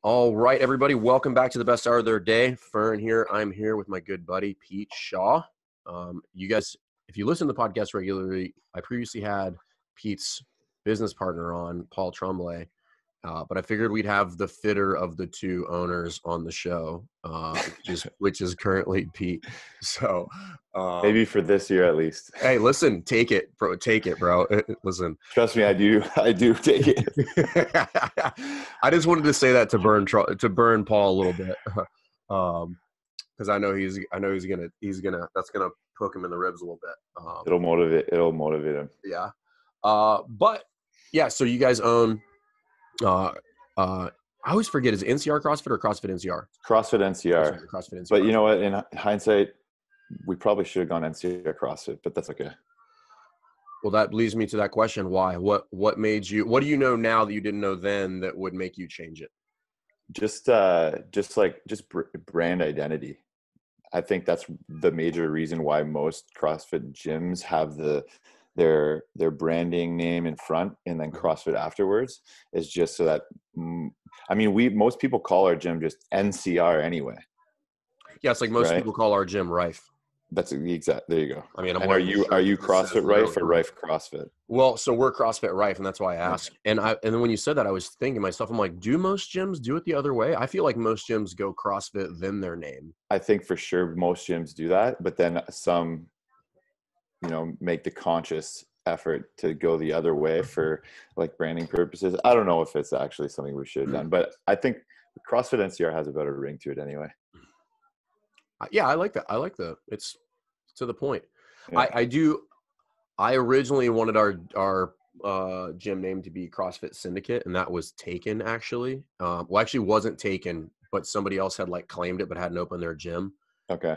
All right, everybody, welcome back to the best hour of their day. Fern here. I'm here with my good buddy, Pete Shaw. You guys, if you listen to the podcast regularly, I previously had Pete's business partner on, Paul Tremblay, but I figured we'd have the fitter of the two owners on the show, which is currently Pete. So maybe for this year at least. Hey, listen, take it, bro. Take it, bro. Listen. Trust me, I do take it. I just wanted to say that to burn Paul a little bit, because I know he's gonna that's gonna poke him in the ribs a little bit. It'll motivate him. Yeah. But yeah, so you guys own. I always forget, is it NCR CrossFit or CrossFit NCR? CrossFit NCR. CrossFit NCR. But you know what? In hindsight, we probably should have gone NCR CrossFit, but that's okay. Well, that leads me to that question. Why? What made you? What do you know now that you didn't know then that would make you change it? Just brand identity. I think that's the major reason why most CrossFit gyms have their branding name in front and then CrossFit afterwards, is just so that most people call our gym just NCR anyway. Yeah, it's like most people call our gym Rife. That's the exact. There you go. I mean, are you CrossFit Rife or Rife CrossFit? Well, so we're CrossFit Rife, and that's why I asked. And then when you said that, I was thinking to myself, I'm like, do most gyms do it the other way? I feel like most gyms go CrossFit then their name. I think for sure most gyms do that, but then some, make the conscious effort to go the other way for like branding purposes. I don't know if it's actually something we should have done, but I think CrossFit NCR has a better ring to it anyway. Yeah, I like that. It's to the point. Yeah. I originally wanted our gym name to be CrossFit Syndicate, and that was taken actually. Actually wasn't taken, but somebody else had claimed it but hadn't opened their gym. Okay.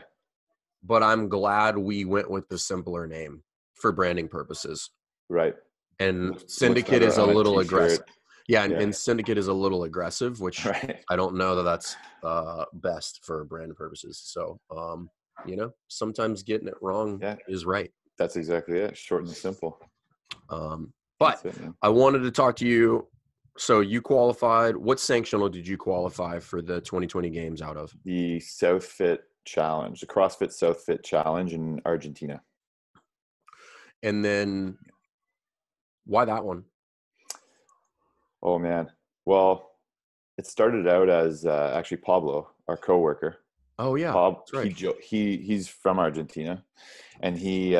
But I'm glad we went with the simpler name for branding purposes. Right. And Syndicate is a little aggressive. Yeah, and Syndicate is a little aggressive, which I don't know that that's best for brand purposes. So, sometimes getting it wrong is right. That's exactly it. Short and simple. But I wanted to talk to you. So you qualified. What sanctional did you qualify for the 2020 games out of? The South Fit Challenge, the CrossFit South Fit Challenge in Argentina. And then why that one? Oh man. Well, it started out as actually Pablo, our coworker. Oh yeah. That's right. He's from Argentina, and he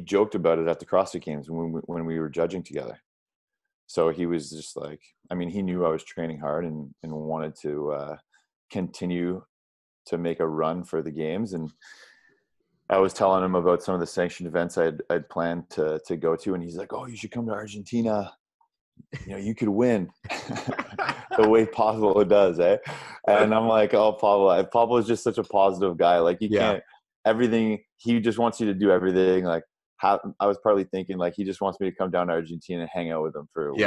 joked about it at the CrossFit Games when we were judging together. So he was just like, he knew I was training hard and wanted to continue to make a run for the games. And I was telling him about some of the sanctioned events I'd planned to go to, and he's like, "Oh, you should come to Argentina. You could win." The way Pablo does, eh? And I'm like, "Oh, Pablo is just such a positive guy. Like, he can't everything. He just wants you to do everything. Like, I was probably thinking like he just wants me to come down to Argentina and hang out with him for a week.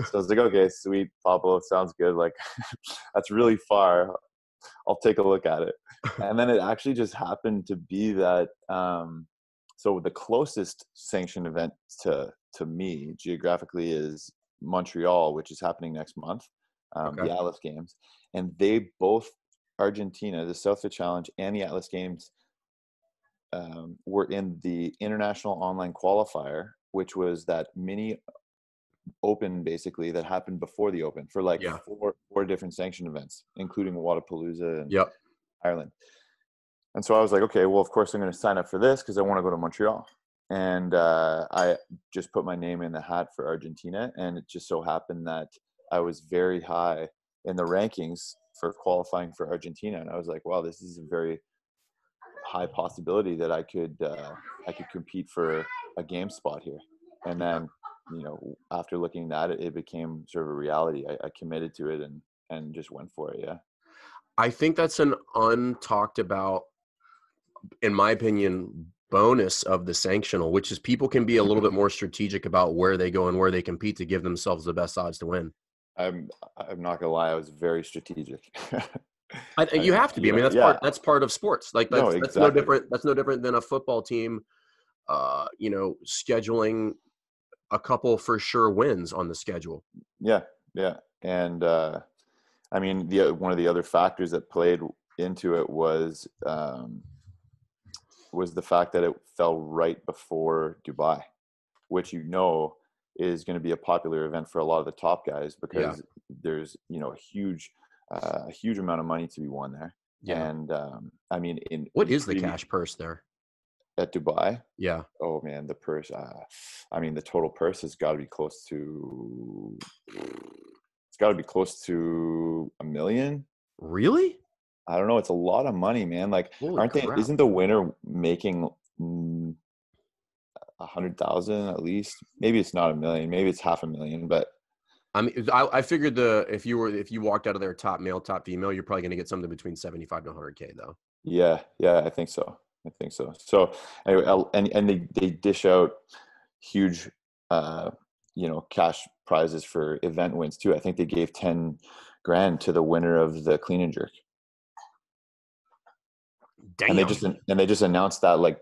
So I was like, okay, sweet, Pablo, sounds good. Like, that's really far. I'll take a look at it. And then it actually just happened to be that. So the closest sanctioned event to me geographically is Montreal, which is happening next month, the Atlas Games. And they both, Argentina, the South Fit Challenge and the Atlas Games, were in the International Online Qualifier, which was that mini open basically that happened before the open for four different sanctioned events, including Wadapalooza and Ireland. And so I was like, okay, well, of course I'm going to sign up for this because I want to go to Montreal. And I just put my name in the hat for Argentina. And it just so happened that I was very high in the rankings for qualifying for Argentina. And I was like, wow, this is a very high possibility that I could compete for a game spot here. And then, after looking at it, it became sort of a reality. I committed to it and just went for it. Yeah. I think that's an untalked about, in my opinion, bonus of the sanctional, which is people can be a little bit more strategic about where they go and where they compete to give themselves the best odds to win. I'm not gonna lie, I was very strategic. You have to be. That's part of sports. Like that's no different. That's no different than a football team, scheduling a couple for sure wins on the schedule. Yeah, Yeah. And I mean, one of the other factors that played into it was the fact that it fell right before Dubai, which is going to be a popular event for a lot of the top guys Yeah. because there's a huge amount of money to be won there. Yeah. And I mean, What is the cash purse there? At Dubai? Yeah. Oh man, the purse. I mean, the total purse has got to be close to. It's got to be close to $1 million. Really? I don't know. It's a lot of money, man. Like, Holy crap. Isn't the winner making 100,000 at least? Maybe it's not $1 million. Maybe it's $500,000. But I mean, I figured if you walked out of there top male, top female, you're probably going to get something between 75 to 100K though. yeah, I think so. So anyway, and they dish out huge, cash prizes for event wins too. I think they gave 10 grand to the winner of the clean and jerk. Damn. And they just announced that like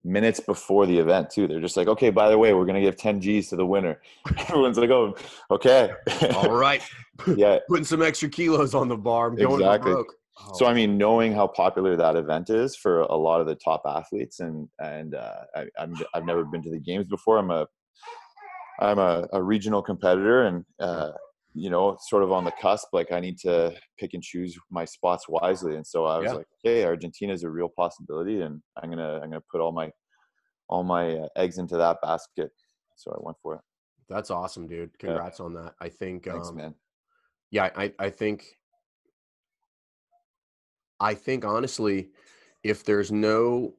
minutes before the event too. They're just like, okay, by the way, we're gonna give 10 G's to the winner. Everyone's like, oh, okay. All right. Yeah. Putting some extra kilos on the bar. I'm going exactly. broke. Oh. So I mean, knowing how popular that event is for a lot of the top athletes, and I've never been to the games before. I'm a regional competitor, and sort of on the cusp. Like I need to pick and choose my spots wisely, and so I was like, "Hey, Argentina is a real possibility, and I'm gonna put all my eggs into that basket." So I went for it. That's awesome, dude. Congrats on that. I think. Thanks, man. Yeah, I think honestly, if there's no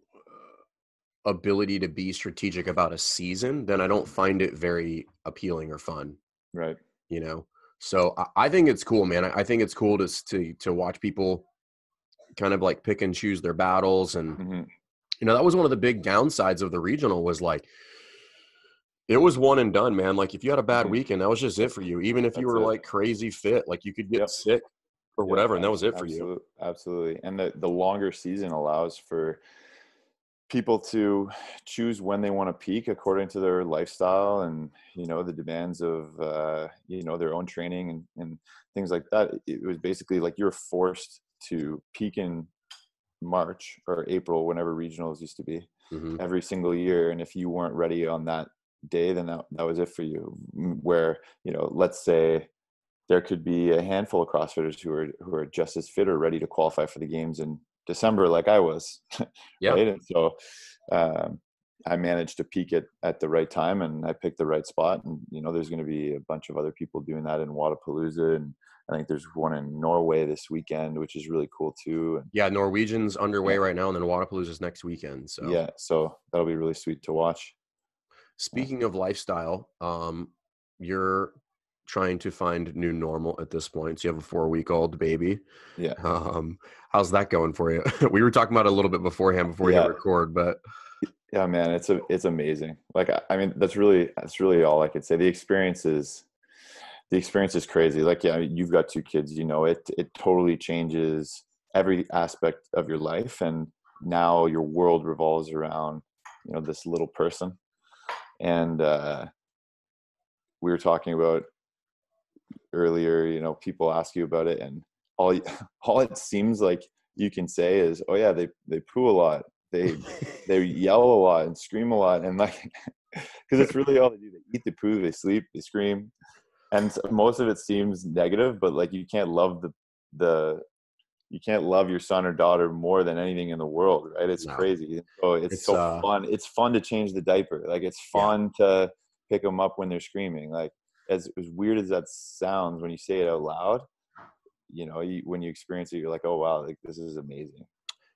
ability to be strategic about a season, then I don't find it very appealing or fun. Right. So I think it's cool, man. I think it's cool to watch people kind of like pick and choose their battles. And, that was one of the big downsides of the regional was like, it was one and done, man. Like if you had a bad weekend, that was just it for you. Even if you were like crazy fit, like you could get sick or whatever. And that was it for you. Absolutely. And the longer season allows for people to choose when they want to peak according to their lifestyle and the demands of their own training and things like that. It was basically like you're forced to peak in March or April, whenever regionals used to be, every single year, and if you weren't ready on that day, then that was it for you. Where let's say there could be a handful of CrossFitters who are just as fit or ready to qualify for the games in December, like I was. Right. And so I managed to peak it at the right time, and I picked the right spot. And there's going to be a bunch of other people doing that in Wadapalooza, and I think there's one in Norway this weekend, which is really cool too. And yeah, Norwegian's underway right now, and then Wadapalooza's next weekend. So so that'll be really sweet to watch. Speaking of lifestyle, you're trying to find new normal at this point. So you have a 4-week-old baby. Yeah. How's that going for you? We were talking about it a little bit beforehand before you hit record, but yeah, man, it's amazing. Like, I mean, that's really all I could say. The experience is crazy. Like, yeah, you've got 2 kids, it totally changes every aspect of your life. And now your world revolves around, this little person. And we were talking about earlier, people ask you about it, and all it seems like you can say is, oh yeah, they poo a lot, they yell a lot and scream a lot, and like, because it's really all they do. They eat, they poo, they sleep, they scream, and most of it seems negative, but like you can't love you can't love your son or daughter more than anything in the world, right? It's crazy. So it's so fun. It's fun to change the diaper. Like it's fun to pick them up when they're screaming. Like as weird as that sounds when you say it out loud, when you experience it, you're like, oh wow, like this is amazing.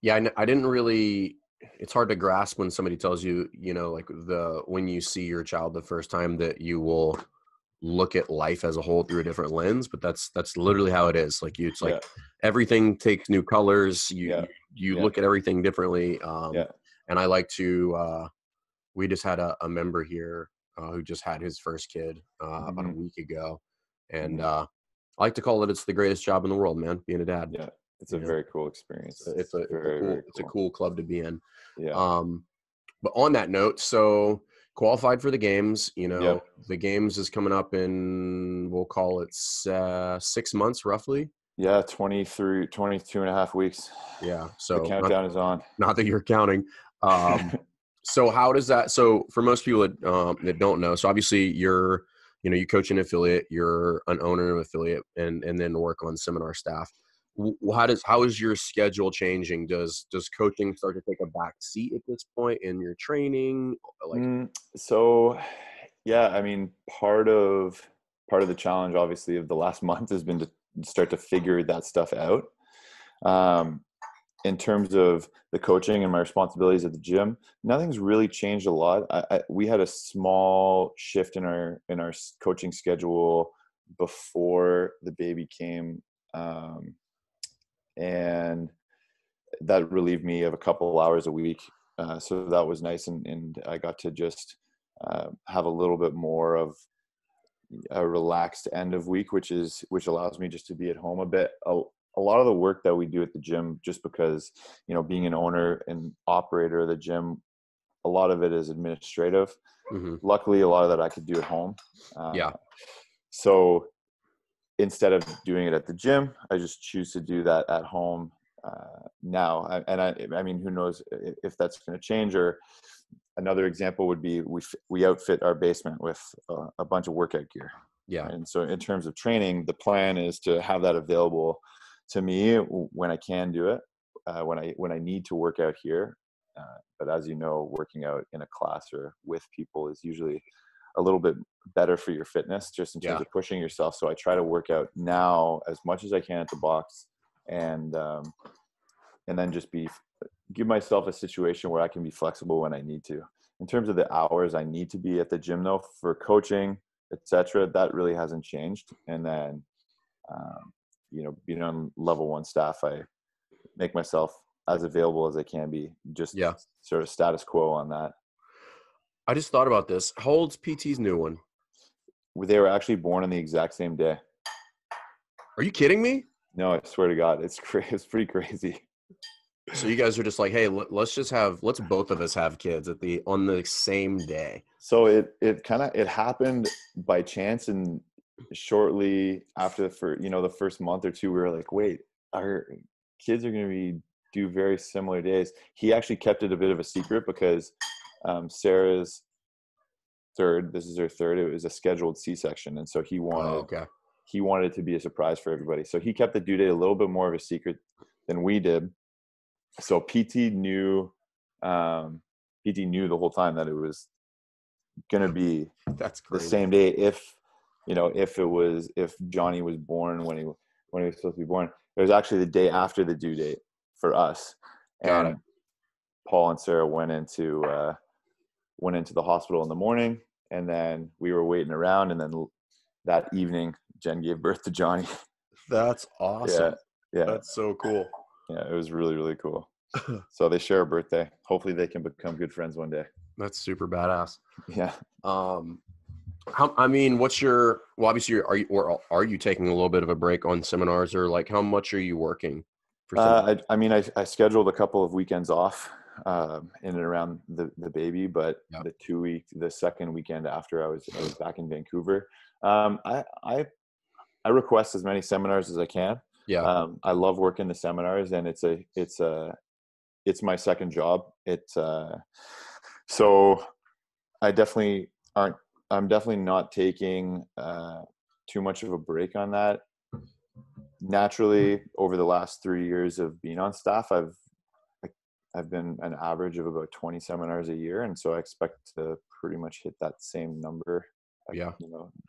Yeah, I didn't really. It's hard to grasp when somebody tells you, like when you see your child the first time, that you will look at life as a whole through a different lens. But that's literally how it is. Like it's like everything takes new colors. You look at everything differently. And I like to. We just had a member here who just had his first kid about a week ago, and I like to call it, it's the greatest job in the world, man, being a dad. Yeah, it's a very cool experience. It's a cool club to be in. Yeah. But on that note, so qualified for the games. Yep. The games is coming up in, we'll call it 6 months roughly. Yeah, 22 and a half weeks. Yeah. The So countdown is on. not that you're counting. So how does that, so for most people that don't know, so obviously you coach an affiliate, you're an owner of an affiliate, and then work on seminar staff. How is your schedule changing? Does coaching start to take a back seat at this point in your training? So yeah, I mean, part of the challenge obviously of the last month has been to start to figure that stuff out. In terms of the coaching and my responsibilities at the gym, nothing's really changed a lot. We had a small shift in our coaching schedule before the baby came, and that relieved me of a couple of hours a week. So that was nice, and I got to just have a little bit more of a relaxed end of week, which allows me just to be at home a bit. A lot of the work that we do at the gym, just because, being an owner and operator of the gym, a lot of it is administrative. Mm-hmm. Luckily, a lot of that I could do at home. Yeah. So instead of doing it at the gym, I just choose to do that at home now. I mean, who knows if that's going to change. Or another example would be we outfit our basement with a bunch of workout gear. Yeah. And so in terms of training, the plan is to have that available to me when I can do it, when I need to work out here. But as you know, working out in a class or with people is usually a little bit better for your fitness, just in terms of pushing yourself. So I try to work out now as much as I can at the box, and then just give myself a situation where I can be flexible when I need to. In terms of the hours I need to be at the gym, though, for coaching, etc., that really hasn't changed. And then being on level 1 staff, I make myself as available as I can be, just sort of status quo on that. I just thought about this. How old's PT's new one? They were actually born on the exact same day. Are you kidding me? No, I swear to God, it's pretty crazy. So you guys are just like, hey, let's both of us have kids on the same day. So it happened by chance, and shortly after the first month or two, we were like, wait, our kids are going to do very similar days. He actually kept it a bit of a secret because Sarah's this is her third. It was a scheduled C-section, and so he wanted it to be a surprise for everybody. So he kept the due date a little bit more of a secret than we did. So PT knew the whole time that it was going to be the same day. If Johnny was born when he was supposed to be born, it was actually the day after the due date for us. And Paul and Sarah went into the hospital in the morning, and then we were waiting around, and then that evening Jen gave birth to Johnny. That's awesome. Yeah. That's so cool. Yeah, it was really, really cool. So they share a birthday. Hopefully they can become good friends one day. That's super badass. Yeah. Obviously are you taking a little bit of a break on seminars, or like how much are you working for I scheduled a couple of weekends off in and around the baby, but the second weekend after I was back in Vancouver. I request as many seminars as I can. Yeah. I love working the seminars, and it's my second job. So I'm definitely not taking too much of a break on that. Naturally, over the last 3 years of being on staff, I've been an average of about 20 seminars a year, and so I expect to pretty much hit that same number. Yeah. I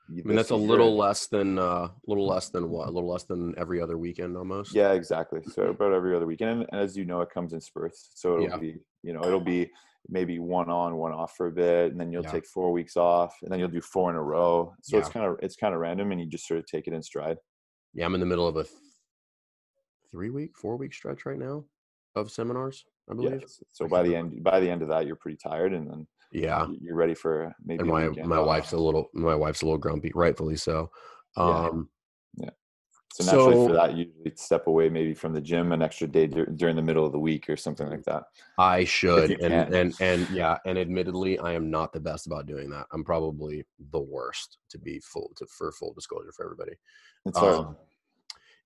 mean, that's a little less than what? A little less than every other weekend almost. Yeah, exactly. So about every other weekend. And as you know, it comes in spurts. So it'll be maybe one on, one off for a bit, and then you'll take 4 weeks off, and then you'll do 4 in a row. So it's kind of random, and you just sort of take it in stride. Yeah, I'm in the middle of a 4-week stretch right now of seminars, I believe. Yeah, so by the end of that, you're pretty tired, and then you're ready for maybe. And my wife's a little grumpy, rightfully so. Yeah. So naturally for So that, you usually step away maybe from the gym an extra day during the middle of the week or something like that. I If should, you can. and yeah, and admittedly, I am not the best about doing that. I'm probably the worst to be for full disclosure for everybody. It's hard. Um,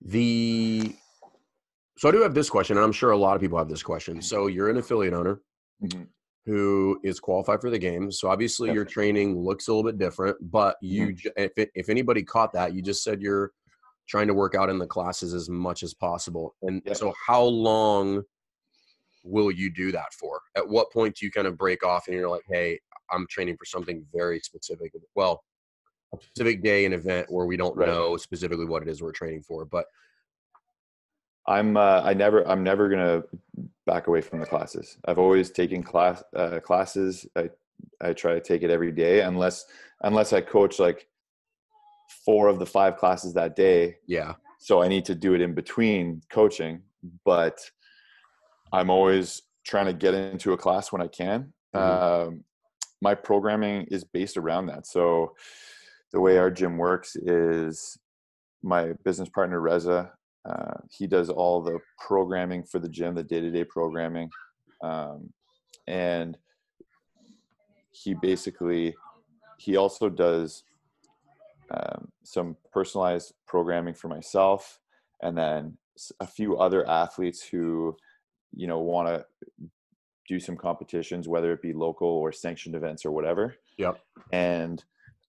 the So I do have this question, and I'm sure a lot of people have this question. So you're an affiliate owner Mm-hmm. who is qualified for the games. So obviously Yep. your training looks a little bit different, but Mm-hmm. if anybody caught that, you just said you're trying to work out in the classes as much as possible. And Yep. so how long will you do that for? At what point do you kind of break off and you're like, hey, I'm training for something very specific? Well, a specific day and event where we don't Right. know specifically what it is we're training for, but I'm never gonna back away from the classes. I've always taken classes. I try to take it every day unless I coach like 4 of the 5 classes that day. yeah. So I need to do it in between coaching, but I'm always trying to get into a class when I can. Mm-hmm. My programming is based around that. So the way our gym works is my business partner, Reza, he does all the programming for the gym, the day-to-day programming. And he also does some personalized programming for myself, and then a few other athletes who, want to do some competitions, whether it be local or sanctioned events or whatever. Yep. And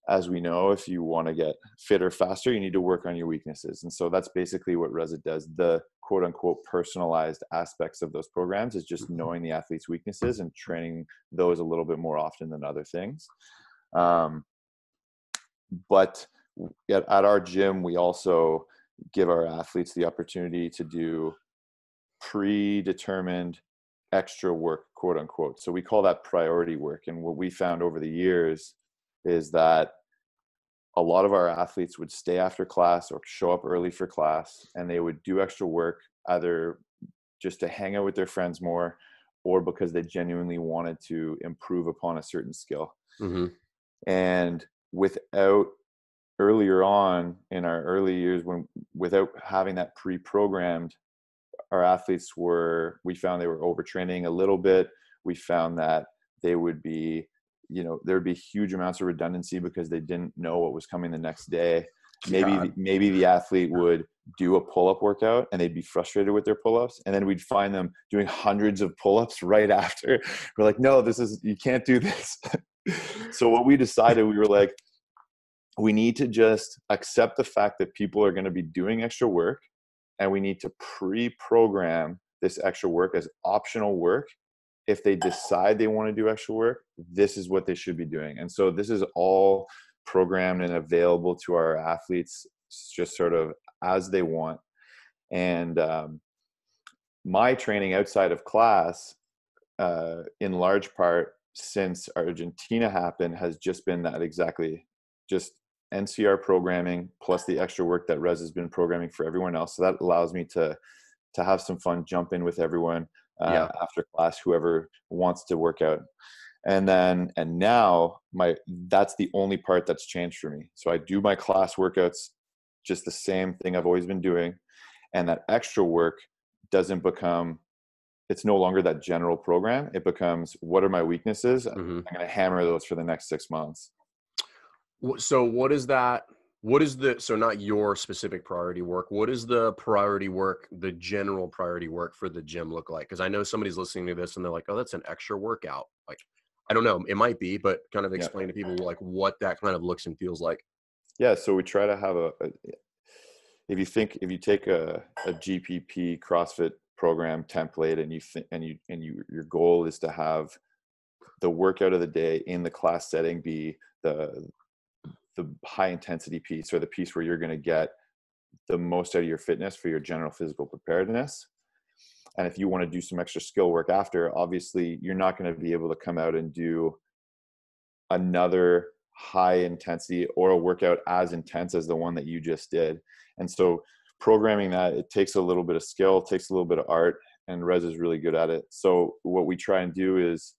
as we know, if you want to get fitter faster, you need to work on your weaknesses. And so that's basically what Reza does. The quote unquote personalized aspects of those programs is just knowing the athlete's weaknesses and training those a little bit more often than other things. But at our gym, we also give our athletes the opportunity to do predetermined extra work, quote unquote. So we call that priority work. And what we found over the years is that a lot of our athletes would stay after class or show up early for class, and they would do extra work either just to hang out with their friends more or because they genuinely wanted to improve upon a certain skill. Mm-hmm. And earlier on in our early years, without having that pre-programmed, our athletes we found they were overtraining a little bit. We found that they would be, there'd be huge amounts of redundancy because they didn't know what was coming the next day. Maybe the athlete would do a pull-up workout and they'd be frustrated with their pull-ups, and then we'd find them doing hundreds of pull-ups right after. We're like, no, you can't do this. So what we decided, we were like, we need to just accept the fact that people are going to be doing extra work, and we need to pre-program this extra work as optional work. If they decide they want to do extra work, this is what they should be doing. And so this is all programmed and available to our athletes just sort of as they want. And my training outside of class, in large part since Argentina happened, has just been that exactly, just NCR programming plus the extra work that Rez has been programming for everyone else. So that allows me to have some fun, jump in with everyone after class, whoever wants to work out. And now that's the only part that's changed for me. So I do my class workouts, just the same thing I've always been doing. And that extra work it's no longer that general program. It becomes, what are my weaknesses? Mm-hmm. I'm going to hammer those for the next 6 months. So so not your specific priority work, what is the priority work, the general priority work for the gym look like? Because I know somebody's listening to this and they're like, oh, that's an extra workout. Like, I don't know, it might be, but kind of explain to people like what that kind of looks and feels like. Yeah. So we try to have if you take a GPP CrossFit program template and your goal is to have the workout of the day in the class setting be the high intensity piece, or the piece where you're going to get the most out of your fitness for your general physical preparedness. And if you want to do some extra skill work after, obviously you're not going to be able to come out and do another high intensity or a workout as intense as the one that you just did. And so programming that, it takes a little bit of skill, takes a little bit of art, and Rez is really good at it. So what we try and do is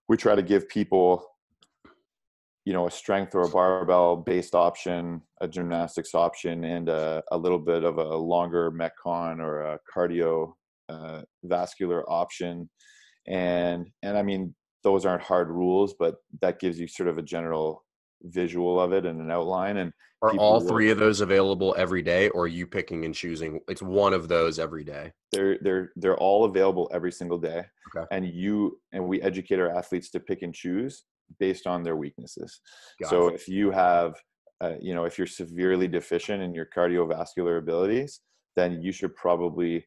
we try to give people, a strength or a barbell based option, a gymnastics option, and a little bit of a longer metcon or a cardio vascular option. And I mean, those aren't hard rules, but that gives you sort of a general visual of it and an outline. And Are all people will, three of those available every day, or are you picking and choosing? It's one of those every day. they're all available every single day. Okay. And we educate our athletes to pick and choose based on their weaknesses. So Gotcha. if you have, if you're severely deficient in your cardiovascular abilities, then you should probably,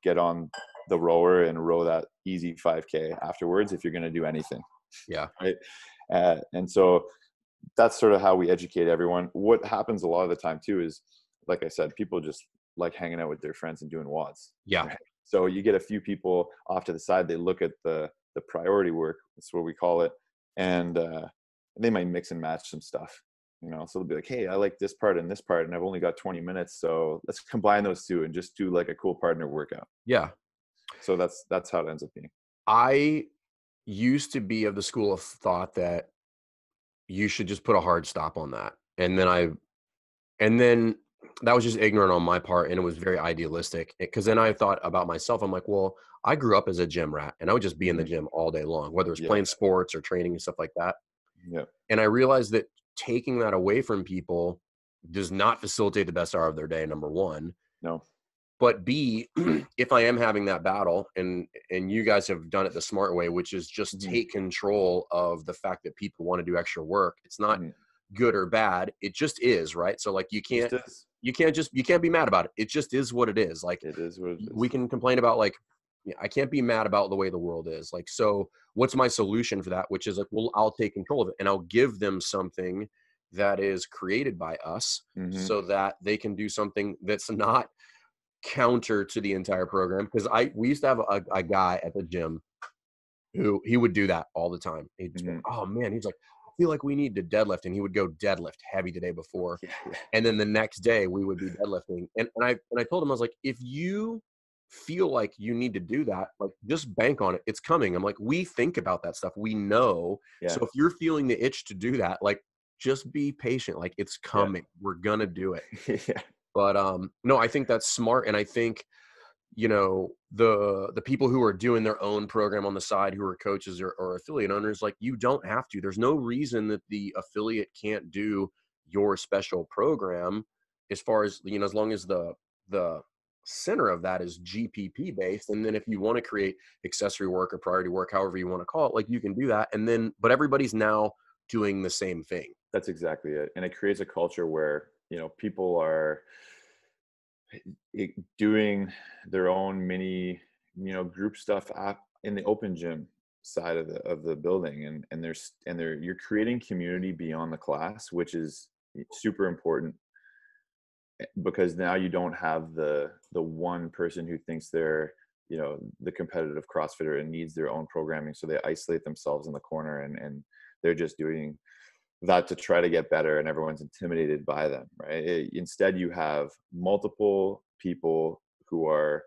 get on the rower and row that easy 5K afterwards if you're going to do anything. Yeah. Right. And so that's sort of how we educate everyone. What happens a lot of the time too is, like I said, people just like hanging out with their friends and doing WODs. Yeah. Right? So you get a few people off to the side, they look at the priority work, that's what we call it, and they might mix and match some stuff. So they'll be like, hey, I like this part and this part, and I've only got 20 minutes, so let's combine those two and just do like a cool partner workout. Yeah. So that's how it ends up being. I used to be of the school of thought that you should just put a hard stop on that. And then that was just ignorant on my part, and it was very idealistic, because then I thought about myself. I'm like, well, I grew up as a gym rat, and I would just be in the gym all day long, whether it's Yeah. playing sports or training and stuff like that. Yeah. And I realized that taking that away from people does not facilitate the best hour of their day, number one. No. But B, if I am having that battle, and you guys have done it the smart way, which is just take control of the fact that people want to do extra work. It's not good or bad. It just is, right? So like you can't be mad about it. It just is what it is. Like it is what it is. We can complain about like, I can't be mad about the way the world is. Like, so what's my solution for that? Which is like, well, I'll take control of it, and I'll give them something that is created by us so that they can do something that's not counter to the entire program. Because we used to have a guy at the gym who he would do that all the time. He'd just go, oh man, he's like, I feel like we need to deadlift, and he would go deadlift heavy the day before, and then the next day we would be deadlifting. And I told him, I was like, if you feel like you need to do that, like just bank on it. It's coming. I'm like, we think about that stuff. We know. Yeah. So if you're feeling the itch to do that, like just be patient. Like it's coming. Yeah. We're gonna do it. Yeah. But no, I think that's smart. And I think, the people who are doing their own program on the side, who are coaches or affiliate owners, like you don't have to. There's no reason that the affiliate can't do your special program, as far as, as long as the center of that is GPP based. And then if you want to create accessory work or priority work, however you want to call it, like you can do that. And then, but everybody's now doing the same thing. That's exactly it. And it creates a culture where, people are doing their own mini, group stuff in the open gym side of the building. And you're creating community beyond the class, which is super important, because now you don't have the one person who thinks they're, the competitive CrossFitter and needs their own programming. So they isolate themselves in the corner and they're just doing that to try to get better, and everyone's intimidated by them, right? Instead, you have multiple people who are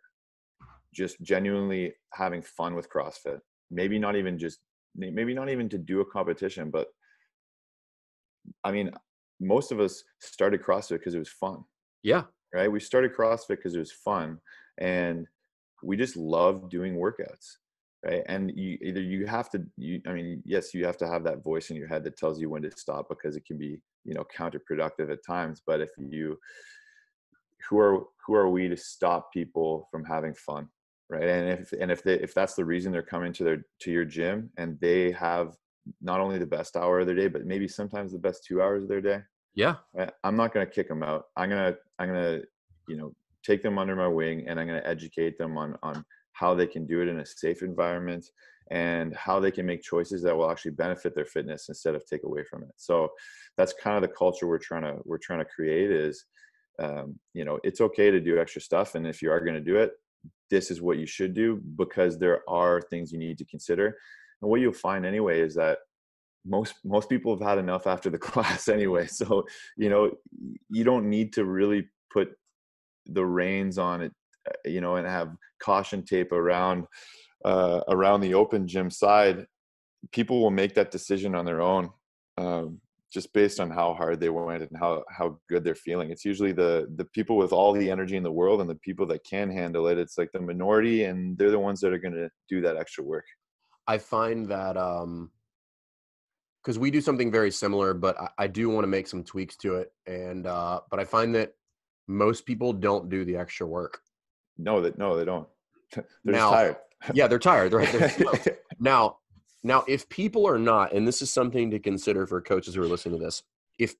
just genuinely having fun with CrossFit. Maybe not even to do a competition, but I mean, most of us started CrossFit because it was fun. Yeah. Right. We started CrossFit because it was fun, and we just love doing workouts. Right. And you have to have that voice in your head that tells you when to stop, because it can be, counterproductive at times. But who are we to stop people from having fun? Right. And if that's the reason they're coming to your gym, and they have not only the best hour of their day, but maybe sometimes the best 2 hours of their day. Yeah. I'm not going to kick them out. I'm going to, take them under my wing, and I'm going to educate them on how they can do it in a safe environment, and how they can make choices that will actually benefit their fitness instead of take away from it. So that's kind of the culture we're trying to create is, it's okay to do extra stuff. And if you are going to do it, this is what you should do, because there are things you need to consider. And what you'll find anyway is that most people have had enough after the class anyway. So, you don't need to really put the reins on it, and have caution tape around the open gym side. People will make that decision on their own. just based on how hard they went and how good they're feeling. It's usually the people with all the energy in the world and the people that can handle it. It's like the minority, and they're the ones that are going to do that extra work. I find that because we do something very similar, but I do want to make some tweaks to it. And but I find that most people don't do the extra work. No, they don't. They're just Now, tired. yeah, they're tired. They're smoked. Now, if people are not, and this is something to consider for coaches who are listening to this, if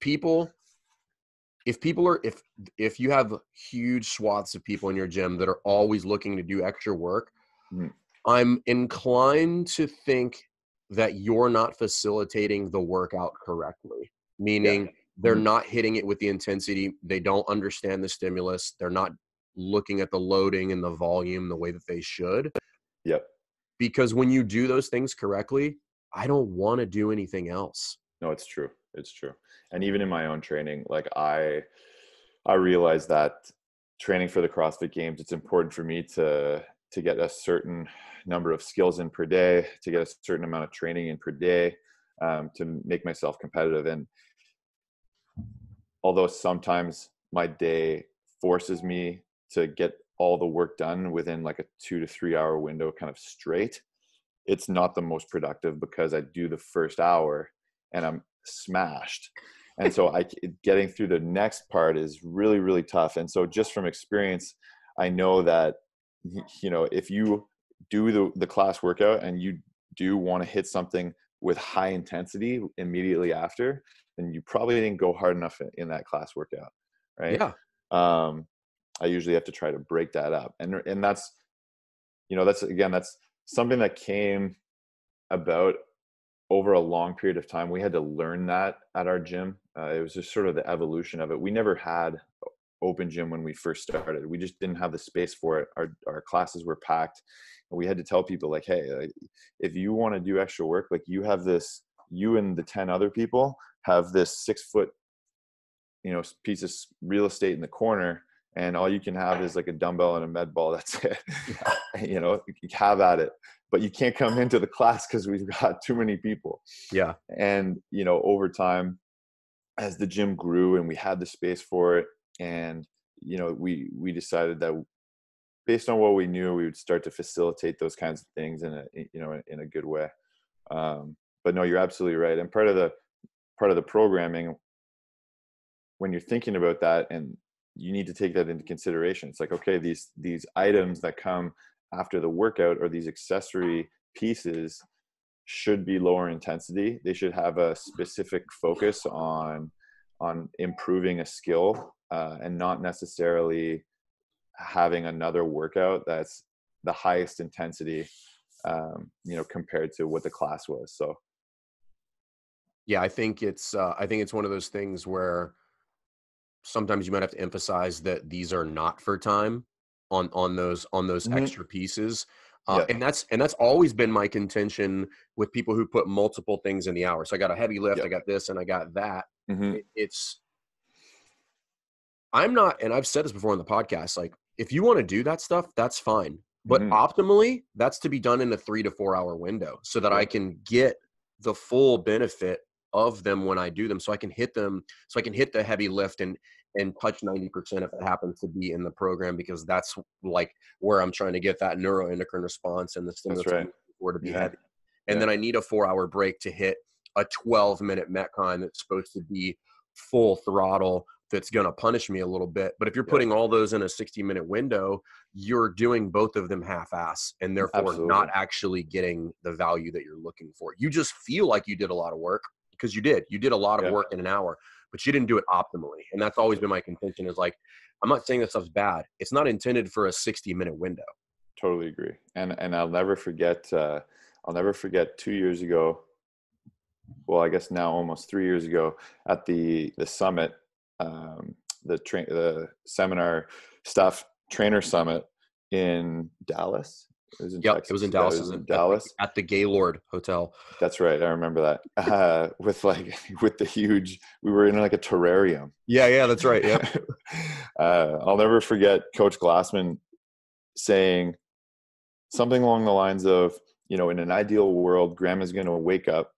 you have huge swaths of people in your gym that are always looking to do extra work, Mhm. I'm inclined to think that you're not facilitating the workout correctly, meaning they're not hitting it with the intensity. They don't understand the stimulus. They're not looking at the loading and the volume the way that they should. Yep. Because when you do those things correctly, I don't want to do anything else. No, it's true. It's true. And even in my own training, like I realize that training for the CrossFit Games, it's important for me to get a certain number of skills in per day, to get a certain amount of training in per day, to make myself competitive. And although sometimes my day forces me to get all the work done within like a 2 to 3 hour window kind of straight, it's not the most productive because I do the first hour and I'm smashed. And so getting through the next part is really, really tough. And so just from experience, I know that, you know, if you do the class workout and you do want to hit something with high intensity immediately after, then you probably didn't go hard enough in that class workout. Right. Yeah. I usually have to try to break that up. And that's, you know, that's something that came about over a long period of time. We had to learn that at our gym. It was just sort of the evolution of it. We never had open gym when we first started. We just didn't have the space for it. Our classes were packed, and we had to tell people like, hey, if you want to do extra work, like you and the 10 other people have this 6 foot, you know, piece of real estate in the corner, and all you can have is like a dumbbell and a med ball. That's it. You know, you have at it, but you can't come into the class because we've got too many people. Yeah. And, you know, over time, as the gym grew and we had the space for it, and, you know, we decided that based on what we knew, we would start to facilitate those kinds of things in a good way. But no, you're absolutely right. And part of the programming, when you're thinking about that, and you need to take that into consideration. It's like, okay, these items that come after the workout, or these accessory pieces, should be lower intensity. They should have a specific focus on improving a skill, and not necessarily having another workout that's the highest intensity, you know, compared to what the class was. So Yeah, I think it's one of those things where sometimes you might have to emphasize that these are not for time on those extra pieces. Yeah. And that's always been my contention with people who put multiple things in the hour. So I got a heavy lift, I got this, and I got that. I'm not, and I've said this before on the podcast, like if you want to do that stuff, that's fine. But optimally, that's to be done in a 3 to 4 hour window so that I can get the full benefit of them when I do them. So I can hit them, so I can hit the heavy lift and touch 90% if it happens to be in the program, because that's like where I'm trying to get that neuroendocrine response and the stimulus for to be heavy. And then I need a 4 hour break to hit a 12-minute Metcon that's supposed to be full throttle, that's going to punish me a little bit. But if you're putting all those in a 60-minute window, you're doing both of them half-ass, and therefore not actually getting the value that you're looking for. You just feel like you did a lot of work because you did a lot of work in an hour, but you didn't do it optimally. And that's always been my contention, is like, I'm not saying that stuff's bad. It's not intended for a 60-minute window. Totally agree. And I'll never forget 2 years ago, well, I guess now almost 3 years ago, at the summit, the seminar staff trainer summit in Dallas. It was in Texas. It was in Dallas. It was in Dallas at the Gaylord Hotel. That's right. I remember that. With the huge, we were in like a terrarium. Yeah, that's right. Yeah. I'll never forget Coach Glassman saying something along the lines of, you know, in an ideal world, Grandma's going to wake up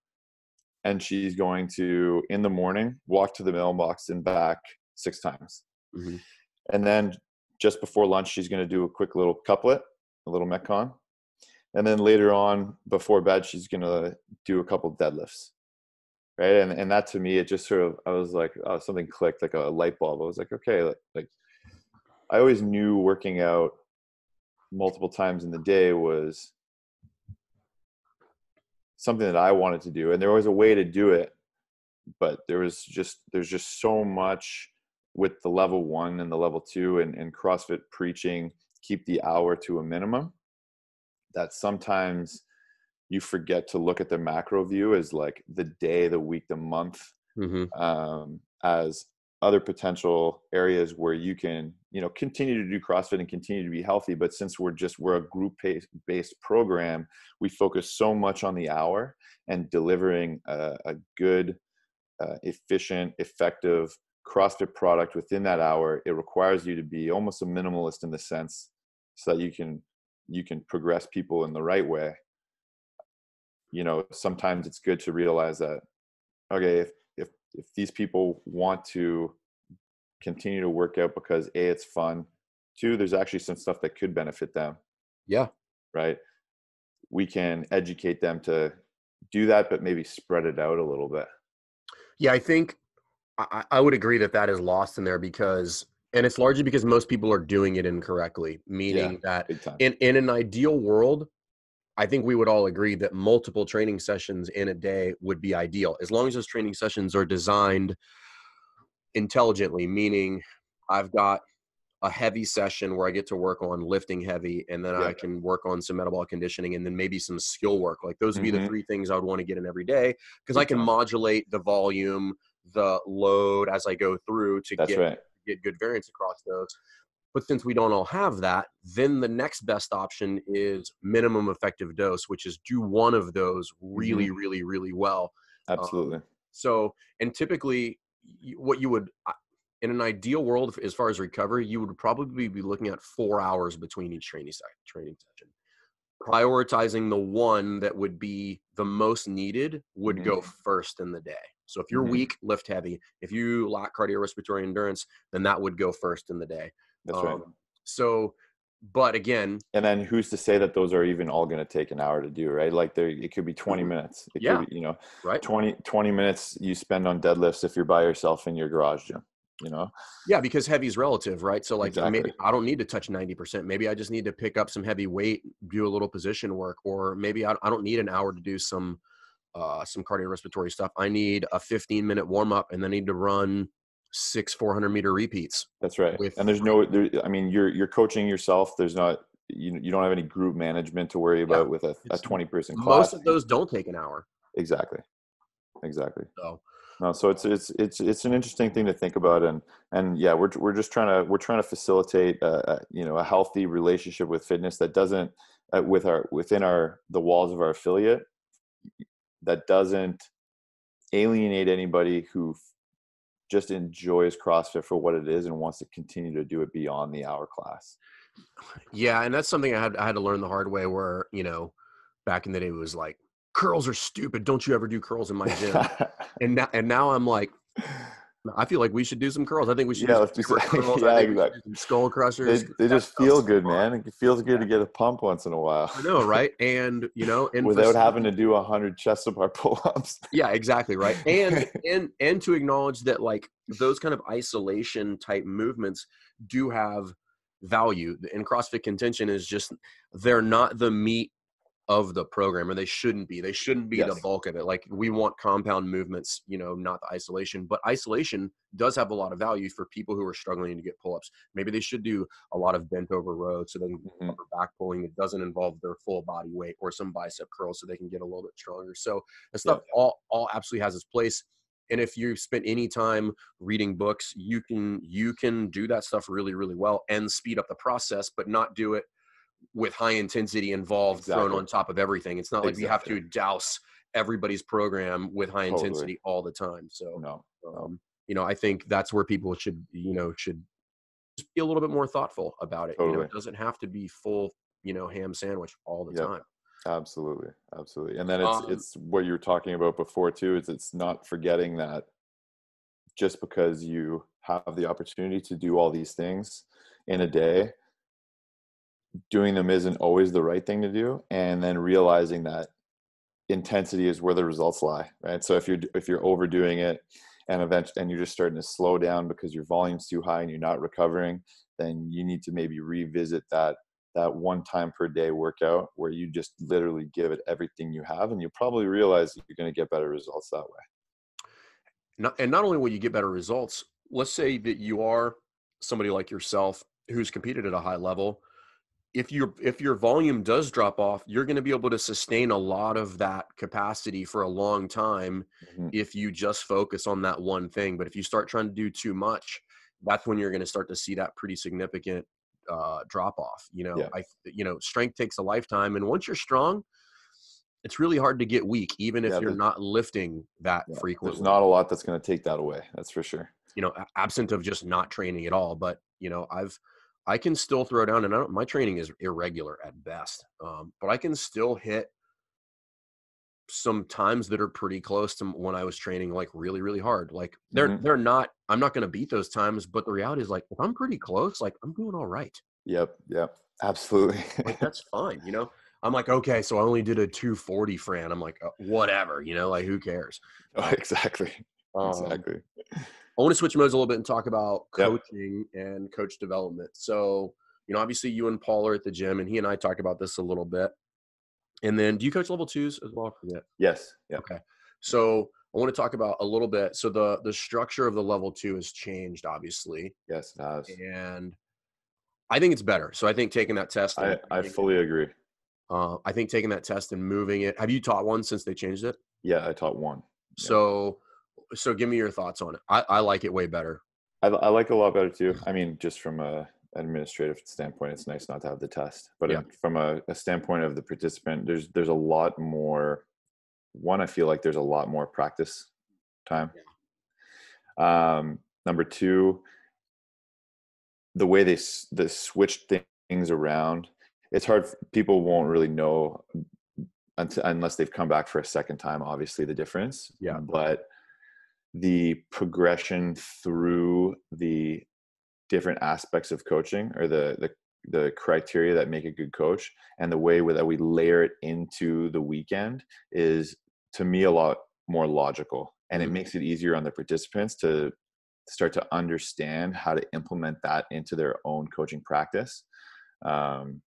and she's going to, in the morning, walk to the mailbox and back 6 times. Mm-hmm. And then just before lunch, she's going to do a quick little couplet, a little Metcon. And then later on, before bed, she's going to do a couple deadlifts. Right. And that, to me, it just sort of, I was like, oh, something clicked, like a light bulb. I was like, okay, like I always knew working out multiple times in the day was something that I wanted to do. And there was a way to do it, but there's just so much with the level 1 and the level 2 and CrossFit preaching, keep the hour to a minimum, that sometimes you forget to look at the macro view as like the day, the week, the month, as other potential areas where you can, continue to do CrossFit and continue to be healthy. But since we're a group based program, we focus so much on the hour and delivering a good, efficient, effective CrossFit product within that hour. It requires you to be almost a minimalist in the sense so that you can progress people in the right way. Sometimes it's good to realize that, okay, if these people want to continue to work out because A, it's fun, 2, there's actually some stuff that could benefit them. Yeah. Right. We can educate them to do that, but maybe spread it out a little bit. Yeah, I think I would agree that is lost in there and it's largely because most people are doing it incorrectly, meaning that in an ideal world, I think we would all agree that multiple training sessions in a day would be ideal, as long as those training sessions are designed intelligently, meaning I've got a heavy session where I get to work on lifting heavy, and then I can work on some metabolic conditioning, and then maybe some skill work. Like those would be the 3 things I would want to get in every day, because I can modulate the volume, the load as I go through to get good variance across those. But since we don't all have that, then the next best option is minimum effective dose, which is do one of those really, really, really well. Absolutely. And typically what you would, in an ideal world, as far as recovery, you would probably be looking at 4 hours between each training session. Prioritizing the one that would be the most needed would go first in the day. So if you're weak, lift heavy. If you lack cardiorespiratory endurance, then that would go first in the day. That's right. So, but again, and then who's to say that those are even all going to take an hour to do, right? Like it could be 20 minutes. It could be, right. 20 minutes you spend on deadlifts if you're by yourself in your garage gym, Yeah, because heavy is relative, right? So like Exactly. maybe I don't need to touch 90%. Maybe I just need to pick up some heavy weight, do a little position work, or maybe I don't need an hour to do some cardiorespiratory stuff. I need a 15-minute warm up, and then need to run 6 400-meter repeats. That's right. And you're coaching yourself. There's not, you don't have any group management to worry about with a 20-person class. Most of those don't take an hour. Exactly. So it's an interesting thing to think about, and yeah, we're trying to facilitate a healthy relationship with fitness that doesn't within the walls of our affiliate, that doesn't alienate anybody who just enjoys CrossFit for what it is and wants to continue to do it beyond the hour class. Yeah, and that's something I had to learn the hard way, where back in the day it was like, curls are stupid, don't you ever do curls in my gym. and now I'm like, I feel like we should do some curls. I think we should do some curls. Yeah, I think exactly. we should do some skull crushers. They just feel good, man. It feels good to get a pump once in a while. I know, right? And without having to do 100 chest to bar pull-ups. Yeah, exactly, right. And to acknowledge that, like, those kind of isolation type movements do have value. And CrossFit contention is just, they're not the meat of the program, or they shouldn't be. They shouldn't be the bulk of it. Like, we want compound movements, not the isolation. But isolation does have a lot of value for people who are struggling to get pull-ups. Maybe they should do a lot of bent over rows so they can get upper back pulling that doesn't involve their full body weight, or some bicep curls so they can get a little bit stronger. So the stuff all absolutely has its place. And if you spent any time reading books, you can do that stuff really, really well and speed up the process, but not do it with high intensity involved thrown on top of everything. It's not like we have to douse everybody's program with high intensity all the time. So, I think that's where people should just be a little bit more thoughtful about it. It doesn't have to be full, ham sandwich all the time. Absolutely. Absolutely. And then Um, it's what you were talking about before too, is it's not forgetting that just because you have the opportunity to do all these things in a day, doing them isn't always the right thing to do. And then realizing that intensity is where the results lie, right? So if you're overdoing it and you're just starting to slow down because your volume's too high and you're not recovering, then you need to maybe revisit that one time per day workout where you just literally give it everything you have, and you'll probably realize that you're going to get better results that way. not only will you get better results, let's say that you are somebody like yourself who's competed at a high level. If your volume does drop off, you're going to be able to sustain a lot of that capacity for a long time Mhm. if you just focus on that one thing. But if you start trying to do too much, that's when you're going to start to see that pretty significant drop off. Yeah. Strength takes a lifetime, and once you're strong, it's really hard to get weak, even if Yeah. you're not lifting that Yeah. There's frequently. not a lot that's going to take that away. That's for sure. Absent of just not training at all. But I can still throw down, and my training is irregular at best, but I can still hit some times that are pretty close to when I was training like really, really hard. Like they're Hmm. they're not. I'm not going to beat those times, but the reality is like if I'm pretty close, like I'm doing all right. Yep. Yep. Absolutely. Like that's fine. I'm like, okay, so I only did a 240 Fran. I'm like, whatever. Like who cares? Oh, Uh, exactly. um, Exactly. I want to switch modes a little bit and talk about Yep. coaching and coach development. So, obviously you and Paul are at the gym, and he and I talked about this a little bit. And then do you coach level twos as well? I forget. Yes. Yep. Okay. So I want to talk about a little bit. So the structure of the level two has changed, obviously. Yes, it has. And I think it's better. So I think taking that test and I fully agree. I think taking that test and moving it. Have you taught one since they changed it? Yeah, I taught one. Yep. So give me your thoughts on it. I like it way better. I like it a lot better too. I mean, just from a administrative standpoint, it's nice not to have the test. But Yeah. from a standpoint of the participant, there's a lot more. One, I feel like there's a lot more practice time. Number two, the way they switch things around, it's hard. People won't really know unless they've come back for a second time. Obviously, the difference. Yeah. But the progression through the different aspects of coaching, or the criteria that make a good coach, and the way that we layer it into the weekend is, to me, a lot more logical, and it Mhm. makes it easier on the participants to start to understand how to implement that into their own coaching practice. um,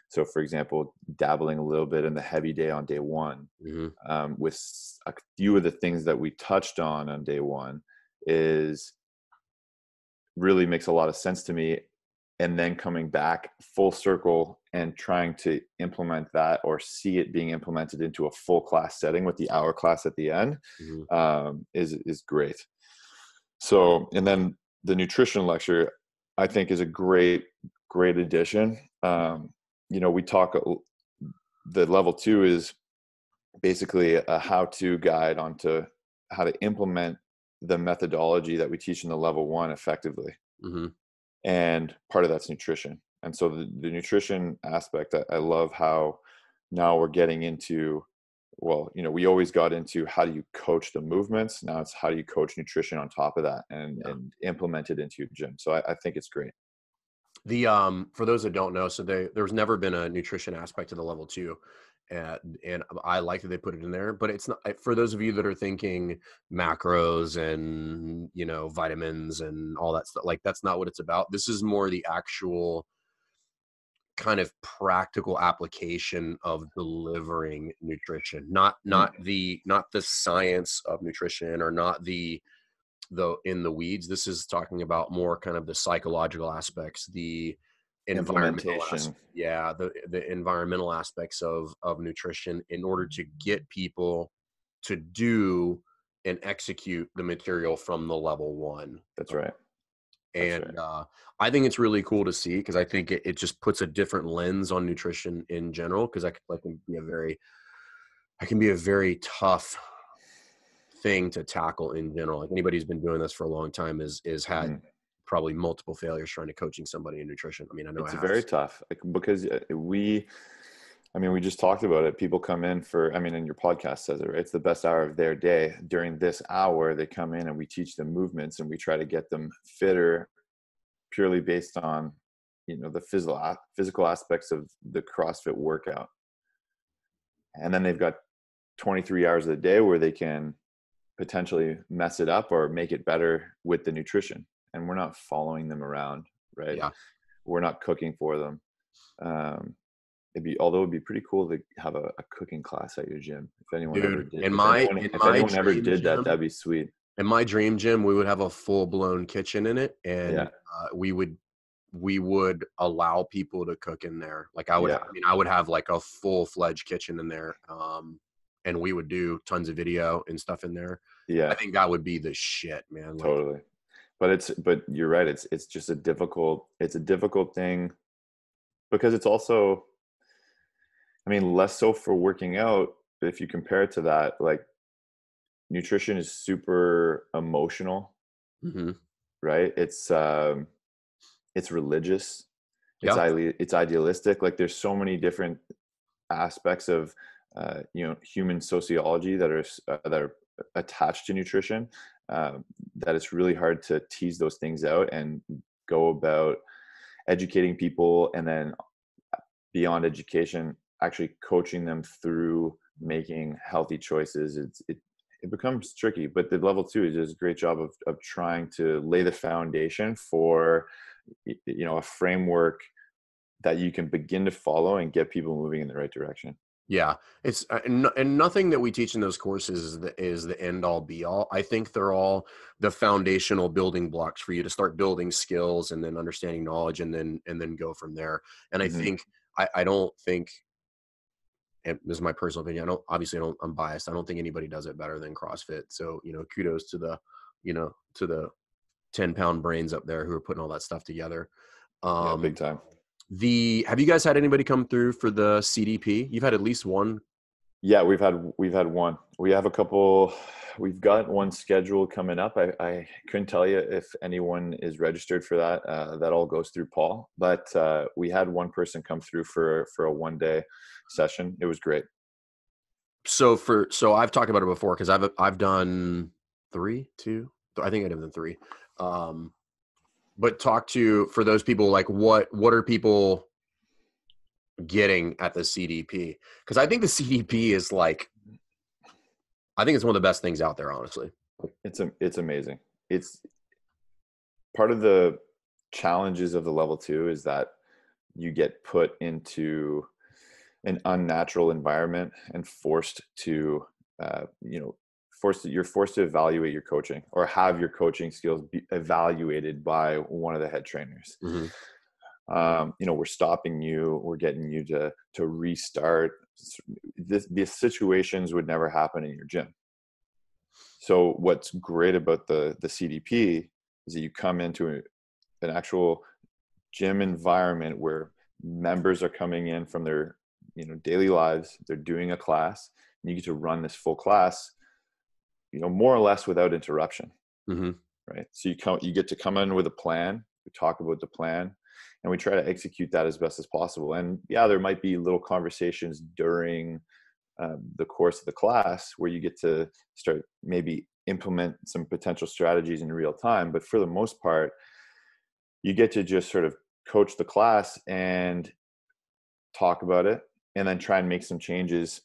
so for example, dabbling a little bit in the heavy day on day one, Mhm. with a few of the things that we touched on day one, is really makes a lot of sense to me. And then coming back full circle and trying to implement that, or see it being implemented into a full class setting with the hour class at the end, Mhm. is great. So, and then the nutrition lecture, I think, is a great addition. We talk, the level two is basically a how-to guide onto how to implement the methodology that we teach in the level one effectively. Mhm. And part of that's nutrition. And so the nutrition aspect, I love how now we're getting into, well, we always got into how do you coach the movements. Now it's how do you coach nutrition on top of that, Yeah. and implement it into your gym. So I think it's great. For those that don't know, so there's never been a nutrition aspect to the level two, and I like that they put it in there. But it's not for those of you that are thinking macros and vitamins and all that stuff. Like that's not what it's about. This is more the actual kind of practical application of delivering nutrition, not Mhm. the science of nutrition, or not the in the weeds. This is talking about more kind of the psychological aspects, the environmental Implementation. yeah, the environmental aspects of nutrition, in order to get people to do and execute the material from the level one. That's right. That's right. And I think it's really cool to see, because I think it just puts a different lens on nutrition in general, because I can be a very tough thing to tackle in general. Like anybody who's been doing this for a long time is had Mhm. probably multiple failures trying to coaching somebody in nutrition. I mean, I know I It's have. very tough, like, because I mean, we just talked about it. People come in for, I mean, and your podcast says it, right? It's the best hour of their day. During this hour, they come in and we teach them movements and we try to get them fitter purely based on, the physical aspects of the CrossFit workout. And then they've got 23 hours of the day where they can potentially mess it up or make it better with the nutrition. And we're not following them around, right? Yeah. We're not cooking for them. Although it'd be pretty cool to have a cooking class at your gym. If anyone ever Dude, did, in if my anyone ever dream did that, gym, that'd be sweet. in my dream gym, we would have a full blown kitchen in it, and Yeah. we would allow people to cook in there. Like I Yeah. would have like a full fledged kitchen in there. And we would do tons of video and stuff in there. Yeah. I think that would be the shit, man. Like, Totally. But you're right. It's just a difficult thing because it's also, I mean, less so for working out. But if you compare it to that, like nutrition is super emotional, mm-hmm. right? It's religious. Yeah. It's idealistic. Like there's so many different aspects of human sociology that are attached to nutrition, that it's really hard to tease those things out and go about educating people, and then beyond education, actually coaching them through making healthy choices. It becomes tricky, but the level 2 does a great job of trying to lay the foundation for a framework that you can begin to follow and get people moving in the right direction. Yeah, it's and nothing that we teach in those courses is the end all be all. I think they're all the foundational building blocks for you to start building skills and then understanding knowledge and then go from there. And I think I don't think, and this is my personal opinion, I'm biased. I don't think anybody does it better than CrossFit. So, kudos to the 10-pound brains up there who are putting all that stuff together. Yeah, big time. Have you guys had anybody come through for the CDP? You've had at least one. Yeah, we've had one. We have a couple. We've got one scheduled coming up. I couldn't tell you if anyone is registered for that. That all goes through Paul. But we had one person come through for a 1-day session. It was great. So I've talked about it before because I've done 3, 2. I think I've done 3. But for those people, like what are people getting at the CDP? Because I think the CDP is like, I think it's one of the best things out there, honestly. It's amazing. It's part of the challenges of the level 2 is that you get put into an unnatural environment and you're forced to evaluate your coaching or have your coaching skills be evaluated by one of the head trainers. Mm-hmm. We're stopping you, we're getting you to restart. These situations would never happen in your gym. So what's great about the CDP is that you come into an actual gym environment where members are coming in from their daily lives. They're doing a class, and you get to run this full class more or less without interruption. Mm-hmm. Right. So you get to come in with a plan. We talk about the plan and we try to execute that as best as possible. And yeah, there might be little conversations during the course of the class where you get to start maybe implement some potential strategies in real time. But for the most part, you get to just sort of coach the class and talk about it and then try and make some changes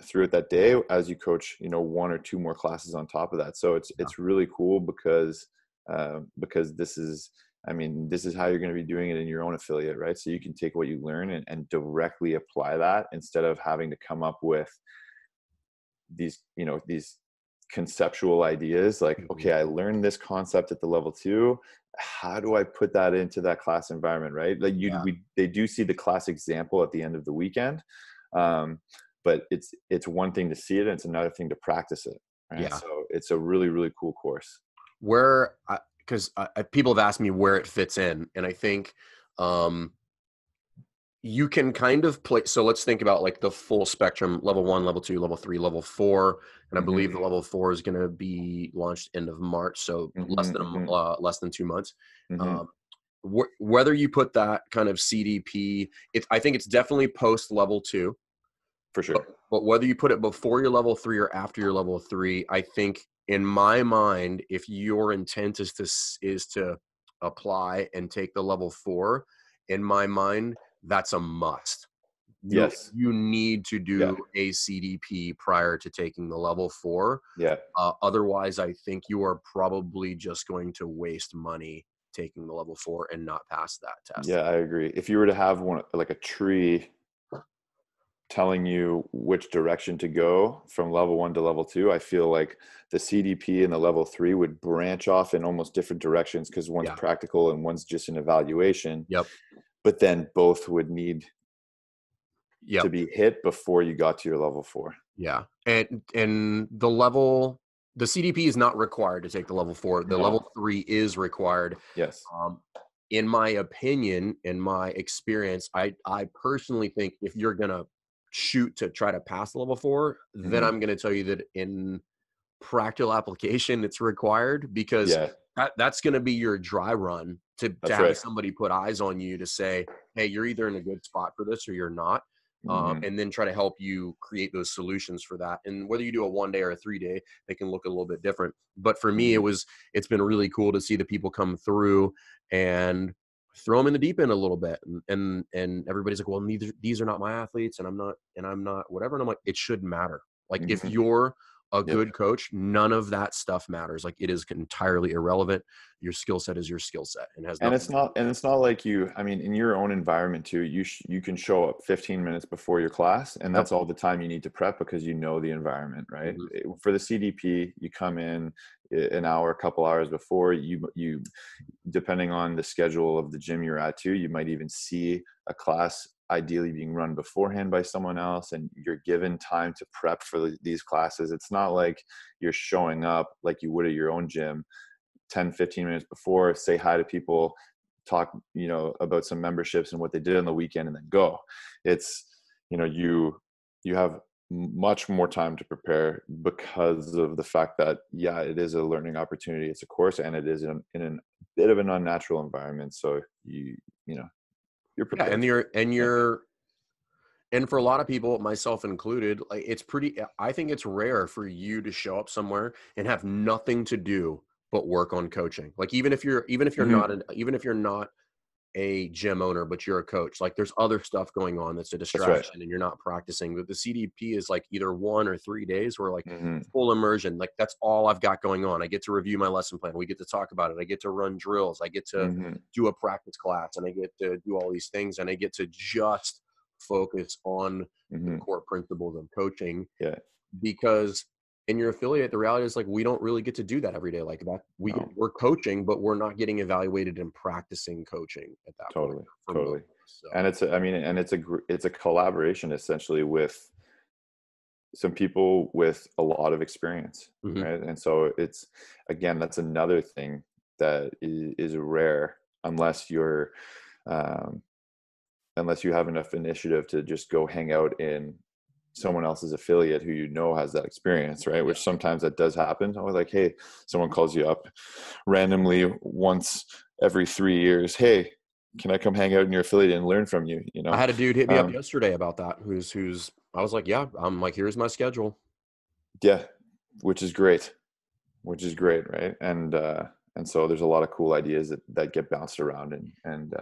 throughout that day as you coach 1 or 2 more classes on top of that. So it's really cool because this is how you're going to be doing it in your own affiliate, right? So you can take what you learn and directly apply that instead of having to come up with these conceptual ideas like, okay, I learned this concept at the level 2. How do I put that into that class environment, right? Like they do see the class example at the end of the weekend. But it's one thing to see it and it's another thing to practice it. Right? Yeah. So it's a really, really cool course. Because people have asked me where it fits in. And I think you can kind of play. So let's think about like the full spectrum, level 1, level 2, level 3, level 4. And I believe the level 4 is going to be launched end of March. So less than 2 months. whether you put that kind of CDP, I think it's definitely post level 2. For sure. But whether you put it before your level 3 or after your level 3, I think in my mind, if your intent is to apply and take the level 4, in my mind, that's a must. Yes. You need to Yeah. do a CDP prior to taking the level 4. Yeah. Otherwise, I think you are probably just going to waste money taking the level 4 and not pass that test. Yeah, I agree. If you were to have one, like a tree telling you which direction to go from level 1 to level 2, I feel like the CDP and the level 3 would branch off in almost different directions, because one's Yeah. practical and one's just an evaluation. Yep. But then both would need Yep. to be hit before you got to your level 4. Yeah. And the CDP is not required to take the level 4. The No. level 3 is required. Yes. In my opinion, in my experience, I personally think if you're going to shoot to try to pass level 4, then I'm going to tell you that in practical application, it's required, because Yeah, that's going to be your dry run to that's have right. somebody put eyes on you to say, hey, you're either in a good spot for this or you're not. And then try to help you create those solutions for that. And whether you do a 1 day or a 3 day, they can look a little bit different. But for me, it's been really cool to see the people come through and throw them in the deep end a little bit. And everybody's like, well, these are not my athletes, and I'm not whatever. And I'm like, it shouldn't matter. Like if you're a good coach, none of that stuff matters. Like it is entirely irrelevant. Your skill set is your skill set and has nothing. It's not like I mean, in your own environment too, you can show up 15 minutes before your class, and that's all the time you need to prep, because you know the environment, right? For the CDP, you come in an hour, a couple hours before. You depending on the schedule of the gym you're at too, you might even see a class ideally being run beforehand by someone else, and you're given time to prep for these classes. It's not like you're showing up like you would at your own gym 10-15 minutes before, say hi to people, talk about some memberships and what they did on the weekend, and then go. It's you have much more time to prepare, because of the fact that it is a learning opportunity, it's a course, and it is in a bit of an unnatural environment, so you're prepared. And for a lot of people, myself included, like I think it's rare for you to show up somewhere and have nothing to do but work on coaching. Like even if you're not a gym owner, but you're a coach, like there's other stuff going on that's a distraction and you're not practicing. But the CDP is like either 1 or 3 days where like full immersion, like that's all I've got going on. I get to review my lesson plan. We get to talk about it. I get to run drills. I get to do a practice class, and I get to do all these things, and I get to just focus on the core principles of coaching. Yeah. Because in your affiliate, the reality is like we don't really get to do that every day. Like that, we're coaching, but we're not getting evaluated and practicing coaching at that point. Totally. So. And it's a collaboration essentially with some people with a lot of experience, right? And so it's, again, that's another thing that is rare, unless you have enough initiative to just go hang out in someone else's affiliate who has that experience, right? Which sometimes that does happen. Or like, hey, someone calls you up randomly once every 3 years. Hey, can I come hang out in your affiliate and learn from you? I had a dude hit me up yesterday about that. Who's I was like, yeah, I'm like, here's my schedule. Yeah, which is great, right? And so there's a lot of cool ideas that get bounced around, and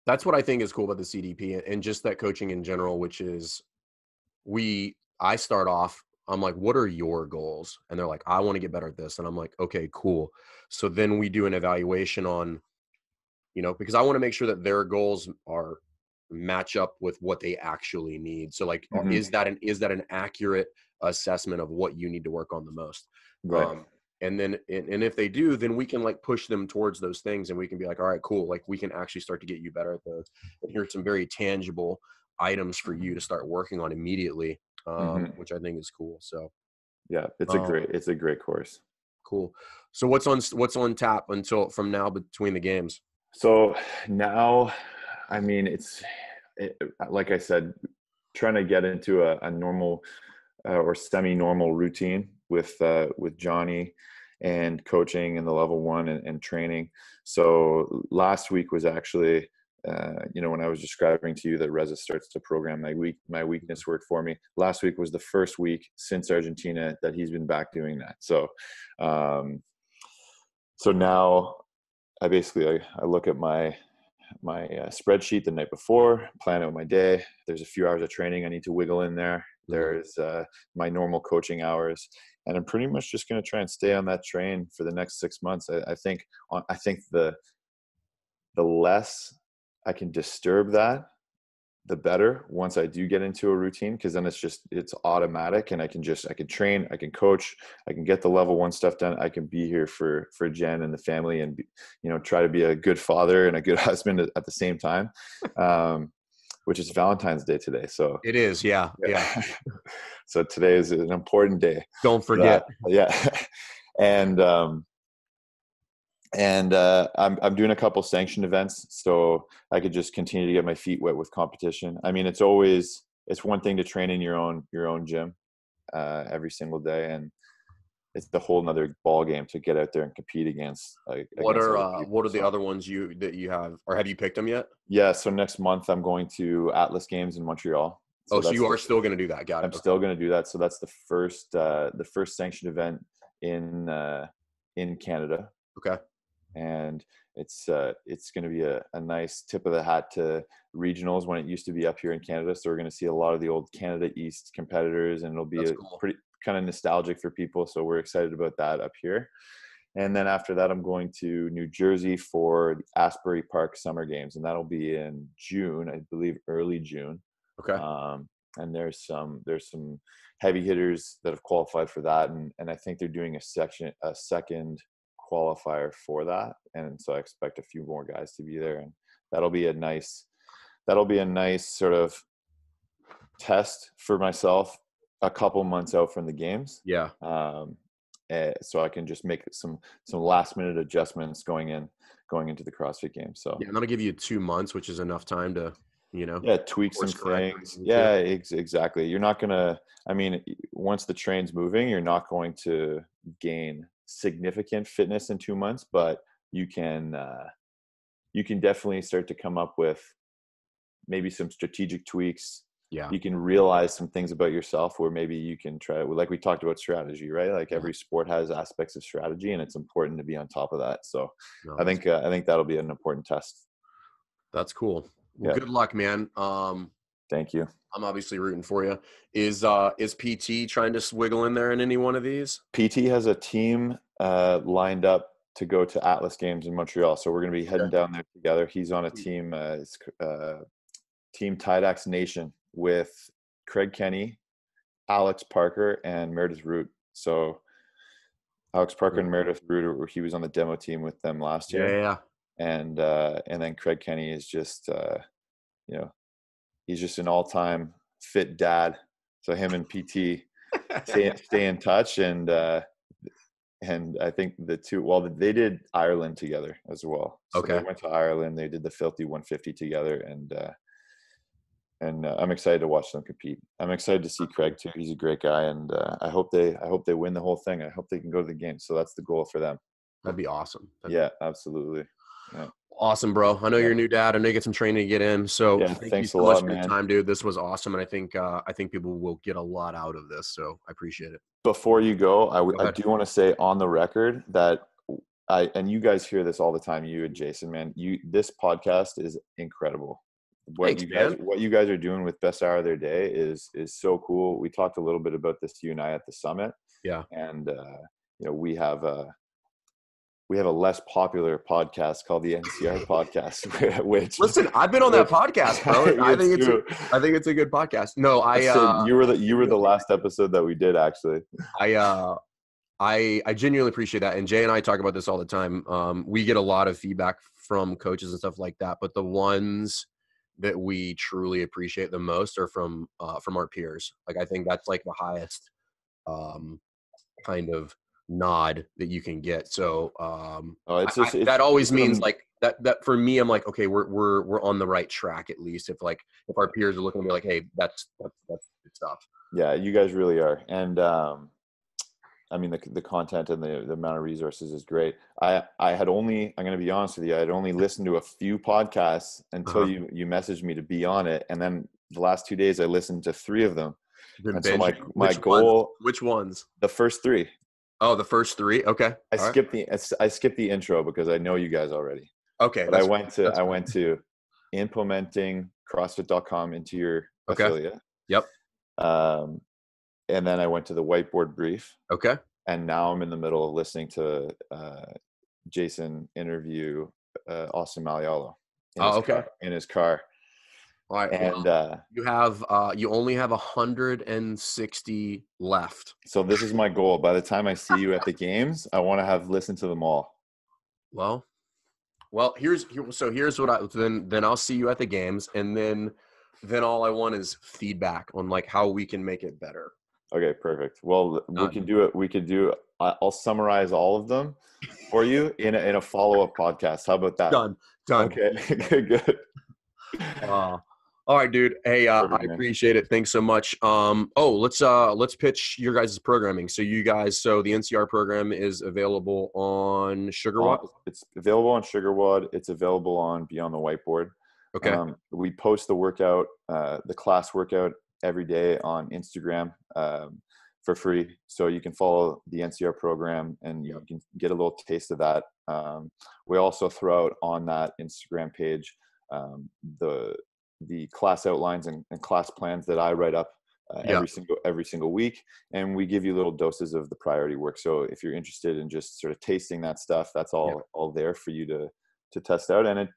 that's what I think is cool about the CDP and just that coaching in general, which is I start off, I'm like, what are your goals? And they're like, I want to get better at this. And I'm like, okay, cool. So then we do an evaluation on, because I want to make sure that their goals are match up with what they actually need. So like, is that an accurate assessment of what you need to work on the most? Right. And then, and if they do, then we can like push them towards those things, and we can be like, all right, cool. Like we can actually start to get you better at those. And here's some very tangible items for you to start working on immediately, which I think is cool. So yeah, it's a great course. Cool. So what's on tap from now between the games? So now, I mean, like I said, trying to get into a normal or semi-normal routine with Johnny, and coaching and the level 1 and training. So last week was actually, when I was describing to you that Reza starts to program my weakness work for me. Last week was the first week since Argentina that he's been back doing that. So, so now I look at my spreadsheet the night before, plan out my day. There's a few hours of training I need to wiggle in there. There's my normal coaching hours, and I'm pretty much just going to try and stay on that train for the next 6 months. I think the less I can disturb that, the better once I do get into a routine, because then it's automatic, and I can train, I can coach, I can get the level 1 stuff done. I can be here for Jen and the family, and try to be a good father and a good husband at the same time, which is Valentine's Day today. So it is. Yeah. So today is an important day. Don't forget. Yeah. And I'm doing a couple sanctioned events, so I could just continue to get my feet wet with competition. I mean, it's one thing to train in your own gym every single day, and it's the whole nother ball game to get out there and compete against. What are the other ones that you have, or have you picked them yet? Yeah, so next month I'm going to Atlas Games in Montreal. So you are still going to do that? Got it. I'm still going to do that. So that's the first sanctioned event in Canada. Okay. And it's going to be a nice tip of the hat to regionals when it used to be up here in Canada. So we're going to see a lot of the old Canada East competitors, and it'll be cool. Pretty kind of nostalgic for people. So we're excited about that up here. And then after that, I'm going to New Jersey for the Asbury Park Summer Games, and that'll be in June, I believe, early June. Okay. And there's some heavy hitters that have qualified for that, and I think they're doing a second qualifier for that, and so I expect a few more guys to be there, and that'll be a nice sort of test for myself a couple months out from the games. Yeah. So I can just make some last minute adjustments going into the CrossFit Games. So yeah, and that'll give you 2 months, which is enough time to tweak some things. Yeah, exactly. You're not gonna. I mean, once the train's moving, you're not going to gain significant fitness in 2 months, but you can definitely start to come up with maybe some strategic tweaks. Yeah. You can realize some things about yourself where maybe you can try, like we talked about strategy, right? Like every sport has aspects of strategy, and it's important to be on top of that. So I think that'll be an important test. That's cool. Well, good luck, man. Thank you. I'm obviously rooting for you. Is PT trying to wiggle in there in any one of these? PT has a team lined up to go to Atlas Games in Montreal, so we're going to be heading down there together. He's on a team, Team Tidax Nation, with Craig Kenny, Alex Parker, and Meredith Root. So Alex Parker and Meredith Root, he was on the demo team with them last year. Yeah. And then Craig Kenny is just he's just an all-time fit dad. So him and PT stay in touch, and I think the two, they did Ireland together as well. So okay. They went to Ireland. They did the Filthy 150 together, and I'm excited to watch them compete. I'm excited to see Craig too. He's a great guy, and I hope they win the whole thing. I hope they can go to the game. So that's the goal for them. That'd be awesome. Absolutely. Yeah. Awesome, bro. I know you're a new dad. I know you get some training to get in. So thank you so much for your time, dude. This was awesome, and I think people will get a lot out of this. So I appreciate it. Before you go, I do want to say on the record that and you guys hear this all the time, you and Jason, man. This podcast is incredible. What you guys are doing with Best Hour of Their Day is so cool. We talked a little bit about this, you and I, at the summit. Yeah. And we have a less popular podcast called the NCR podcast. Which listen, I've been on that podcast, bro. I think it's a good podcast. No, you were the last episode that we did, actually. I genuinely appreciate that. And Jay and I talk about this all the time. We get a lot of feedback from coaches and stuff like that, but the ones that we truly appreciate the most are from our peers. Like, I think that's like the highest kind of nod that you can get. So that always means like that for me, I'm like, okay, we're on the right track, at least if our peers are looking at me like, hey, that's good stuff. Yeah, you guys really are. And I mean, the content and the amount of resources is great. I had only, I'm going to be honest with you, I had only listened to a few podcasts until you messaged me to be on it. And then the last 2 days I listened to 3 of them. You've been And so binging. my goal, Which ones? the first 3. Oh, the first 3. Okay. I skipped the intro because I know you guys already. Okay. But I went to implementing CrossFit.com into your affiliate. Yep. And then I went to the whiteboard brief. Okay. And now I'm in the middle of listening to Jason interview Austin Malialo in his car. All right. And you only have 160 left. So this is my goal. By the time I see you at the games, I want to have listened to them all. Well, here's what then I'll see you at the games, and then all I want is feedback on like how we can make it better. Okay, perfect. Well, we can do it. I'll summarize all of them for you in a follow-up podcast. How about that? Done. Okay, good. All right, dude. Hey, Perfect, I appreciate it. Thanks so much. Let's pitch your guys' programming. So the NCR program is available on SugarWOD? It's available on SugarWOD. It's available on Beyond the Whiteboard. Okay. We post the workout, the class workout every day on Instagram for free. So you can follow the NCR program and you can get a little taste of that. We also throw out on that Instagram page the class outlines and class plans that I write up every single week, and we give you little doses of the priority work. So if you're interested in just sort of tasting that stuff, that's all there for you to test out. And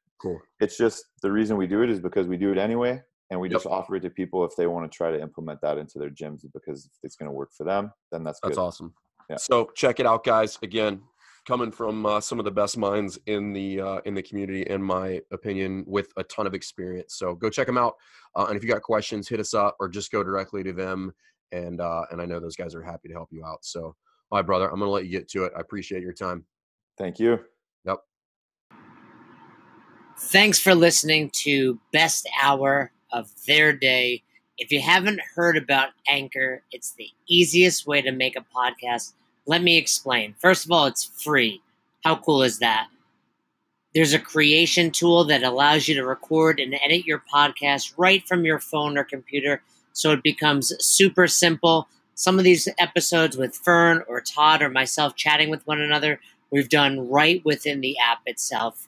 it's just, the reason we do it is because we do it anyway, and we just offer it to people if they want to try to implement that into their gyms, because if it's going to work for them, then that's good. Awesome. Yeah. So check it out, guys. Again, coming from some of the best minds in the community, in my opinion, with a ton of experience. So go check them out. And if you got questions, hit us up or just go directly to them. And I know those guys are happy to help you out. So, all right, brother, I'm going to let you get to it. I appreciate your time. Thank you. Yep. Thanks for listening to Best Hour of Their Day. If you haven't heard about Anchor, it's the easiest way to make a podcast. Let me explain. First of all, it's free. How cool is that? There's a creation tool that allows you to record and edit your podcast right from your phone or computer, so it becomes super simple. Some of these episodes with Fern or Todd or myself chatting with one another, we've done right within the app itself.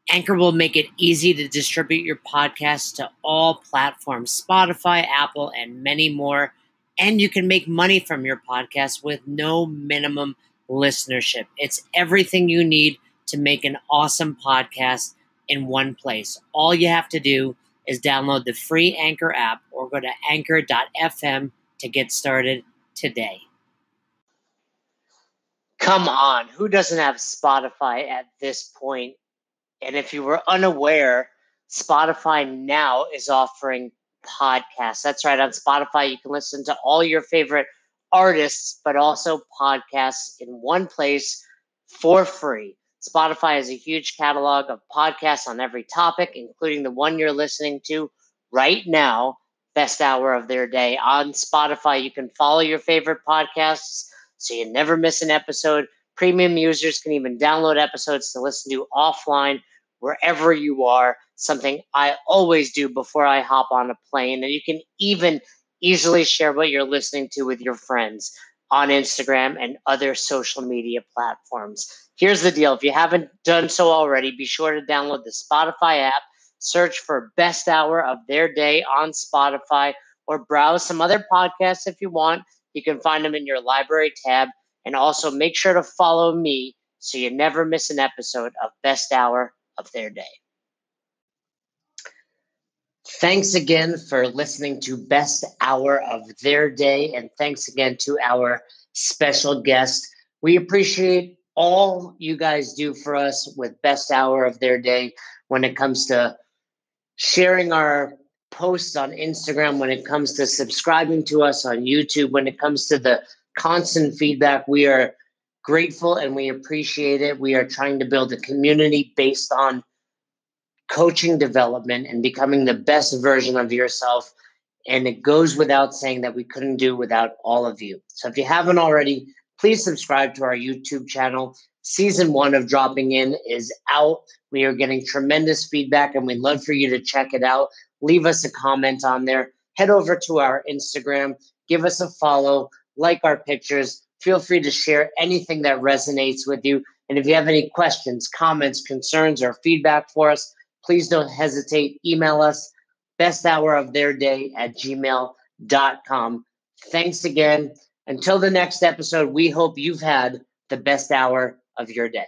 Anchor will make it easy to distribute your podcast to all platforms, Spotify, Apple, and many more. And you can make money from your podcast with no minimum listenership. It's everything you need to make an awesome podcast in one place. All you have to do is download the free Anchor app or go to anchor.fm to get started today. Come on, who doesn't have Spotify at this point? And if you were unaware, Spotify now is offering podcasts. That's right. On Spotify, you can listen to all your favorite artists, but also podcasts in one place for free. Spotify has a huge catalog of podcasts on every topic, including the one you're listening to right now, Best Hour of Their Day. On Spotify, you can follow your favorite podcasts so you never miss an episode. Premium users can even download episodes to listen to offline wherever you are, something I always do before I hop on a plane. And you can even easily share what you're listening to with your friends on Instagram and other social media platforms. Here's the deal. If you haven't done so already, be sure to download the Spotify app, search for Best Hour of Their Day on Spotify, or browse some other podcasts if you want. You can find them in your library tab. And also make sure to follow me so you never miss an episode of Best Hour of Their Day. Thanks again for listening to Best Hour of Their Day, and thanks again to our special guest. We appreciate all you guys do for us with Best Hour of Their Day when it comes to sharing our posts on Instagram, when it comes to subscribing to us on YouTube, when it comes to the constant feedback. We are grateful and we appreciate it. We are trying to build a community based on coaching development and becoming the best version of yourself. And it goes without saying that we couldn't do without all of you. So if you haven't already, please subscribe to our YouTube channel. Season 1 of Dropping In is out. We are getting tremendous feedback, and we'd love for you to check it out. Leave us a comment on there. Head over to our Instagram. Give us a follow. Like our pictures. Feel free to share anything that resonates with you. And if you have any questions, comments, concerns, or feedback for us, please don't hesitate. Email us, besthouroftheirday@gmail.com. Thanks again. Until the next episode, we hope you've had the best hour of your day.